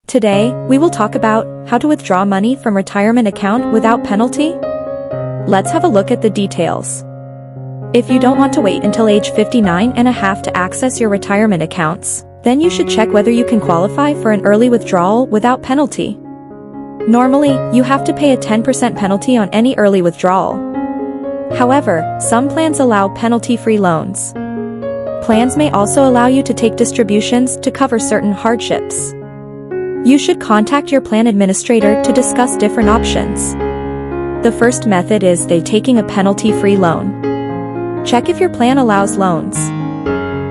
Today, we will talk about how to withdraw money from retirement account without penalty. Let's have a look at the details. If you don't want to wait until age 59 and a half to access your retirement accounts, then you should check whether you can qualify for an early withdrawal without penalty. Normally, you have to pay a 10% penalty on any early withdrawal. However, some plans allow penalty-free loans. Plans may also allow you to take distributions to cover certain hardships. You should contact your plan administrator to discuss different options. The first method is taking a penalty-free loan. Check if your plan allows loans.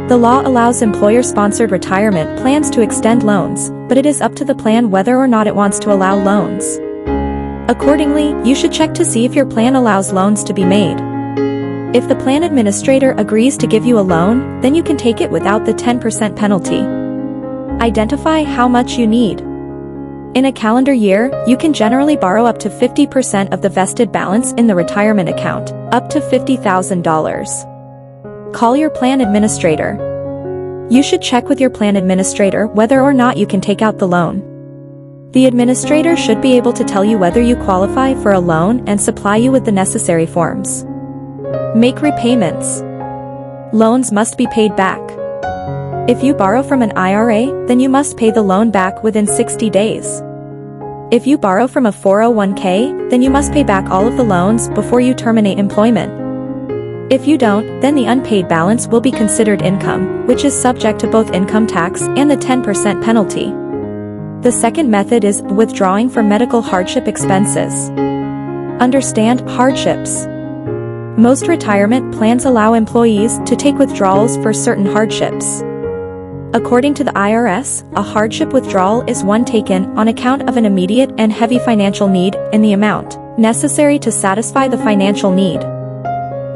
The law allows employer-sponsored retirement plans to extend loans, but it is up to the plan whether or not it wants to allow loans. Accordingly, you should check to see if your plan allows loans to be made. If the plan administrator agrees to give you a loan, then you can take it without the 10% penalty. Identify how much you need. In a calendar year, you can generally borrow up to 50% of the vested balance in the retirement account, up to $50,000. Call your plan administrator. You should check with your plan administrator whether or not you can take out the loan. The administrator should be able to tell you whether you qualify for a loan and supply you with the necessary forms. Make repayments. Loans must be paid back. If you borrow from an IRA, then you must pay the loan back within 60 days. If you borrow from a 401k, then you must pay back all of the loans before you terminate employment. If you don't, then the unpaid balance will be considered income, which is subject to both income tax and the 10% penalty. The second method is withdrawing for medical hardship expenses. Understand hardships. Most retirement plans allow employees to take withdrawals for certain hardships. According to the IRS, a hardship withdrawal is one taken on account of an immediate and heavy financial need in the amount necessary to satisfy the financial need.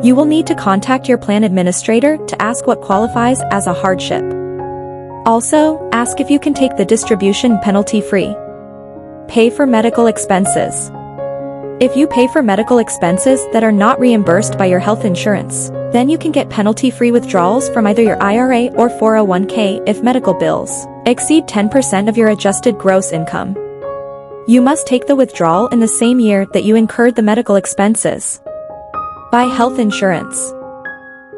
You will need to contact your plan administrator to ask what qualifies as a hardship. Also, ask if you can take the distribution penalty-free. Pay for medical expenses. If you pay for medical expenses that are not reimbursed by your health insurance, then you can get penalty-free withdrawals from either your IRA or 401k if medical bills exceed 10% of your adjusted gross income. You must take the withdrawal in the same year that you incurred the medical expenses. Buy health insurance.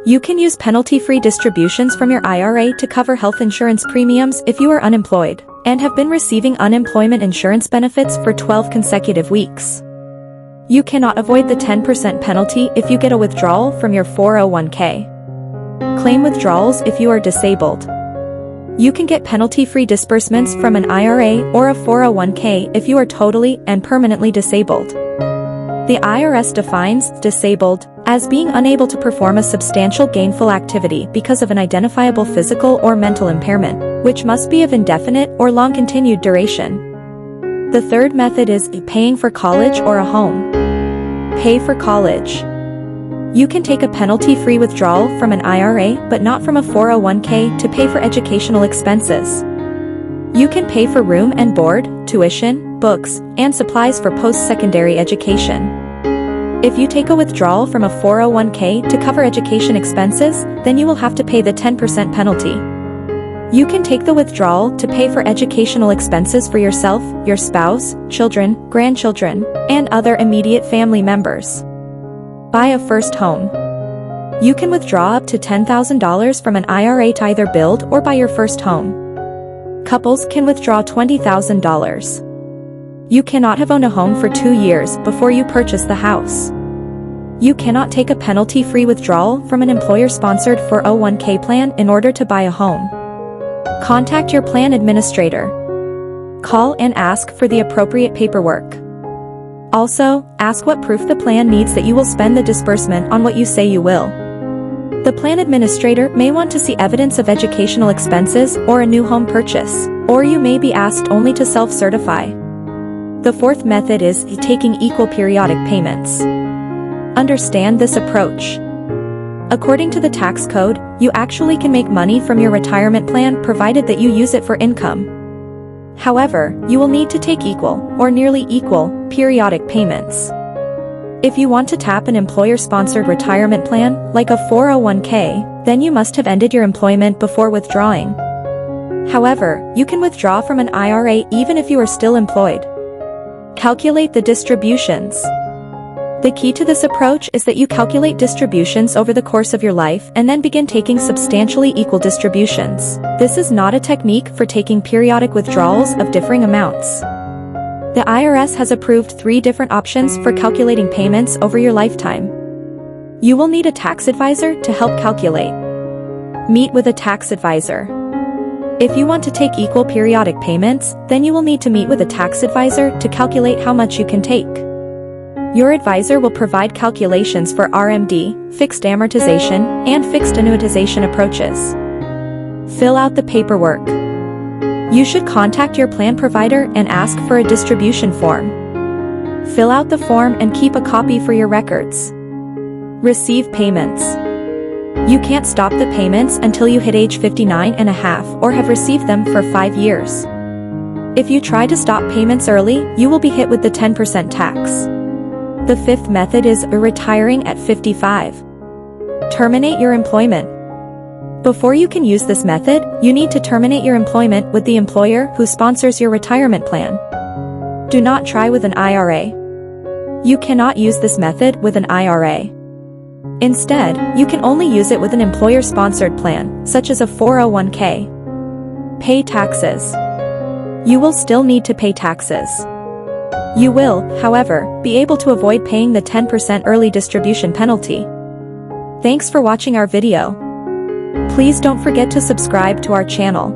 You can use penalty-free distributions from your IRA to cover health insurance premiums if you are unemployed and have been receiving unemployment insurance benefits for 12 consecutive weeks. You cannot avoid the 10% penalty if you get a withdrawal from your 401k. Claim withdrawals if you are disabled. You can get penalty-free disbursements from an IRA or a 401k if you are totally and permanently disabled. The IRS defines disabled as being unable to perform a substantial gainful activity because of an identifiable physical or mental impairment, which must be of indefinite or long-continued duration. The third method is paying for college or a home. Pay for college. You can take a penalty-free withdrawal from an IRA but not from a 401k to pay for educational expenses. You can pay for room and board, tuition, books, and supplies for post-secondary education. If you take a withdrawal from a 401k to cover education expenses, then you will have to pay the 10% penalty. You can take the withdrawal to pay for educational expenses for yourself, your spouse, children, grandchildren, and other immediate family members. Buy a first home. You can withdraw up to $10,000 from an IRA to either build or buy your first home. Couples can withdraw $20,000. You cannot have owned a home for 2 years before you purchase the house. You cannot take a penalty-free withdrawal from an employer-sponsored 401k plan in order to buy a home. Contact your plan administrator. Call and ask for the appropriate paperwork. Also, ask what proof the plan needs that you will spend the disbursement on what you say you will. The plan administrator may want to see evidence of educational expenses or a new home purchase, or you may be asked only to self-certify. The fourth method is taking equal periodic payments. Understand this approach. According to the tax code, you actually can make money from your retirement plan provided that you use it for income. However, you will need to take equal, or nearly equal, periodic payments. If you want to tap an employer-sponsored retirement plan, like a 401k, then you must have ended your employment before withdrawing. However, you can withdraw from an IRA even if you are still employed. Calculate the distributions. The key to this approach is that you calculate distributions over the course of your life and then begin taking substantially equal distributions. This is not a technique for taking periodic withdrawals of differing amounts. The IRS has approved 3 different options for calculating payments over your lifetime. You will need a tax advisor to help calculate. Meet with a tax advisor. If you want to take equal periodic payments, then you will need to meet with a tax advisor to calculate how much you can take. Your advisor will provide calculations for RMD, fixed amortization, and fixed annuitization approaches. Fill out the paperwork. You should contact your plan provider and ask for a distribution form. Fill out the form and keep a copy for your records. Receive payments. You can't stop the payments until you hit age 59 and a half or have received them for 5 years. If you try to stop payments early, you will be hit with the 10% tax. The 5th method is retiring at 55. Terminate your employment. Before you can use this method, you need to terminate your employment with the employer who sponsors your retirement plan. Do not try with an IRA. You cannot use this method with an IRA. Instead, you can only use it with an employer-sponsored plan, such as a 401k. Pay taxes. You will still need to pay taxes. You will, however, be able to avoid paying the 10% early distribution penalty. Thanks for watching our video. Please don't forget to subscribe to our channel.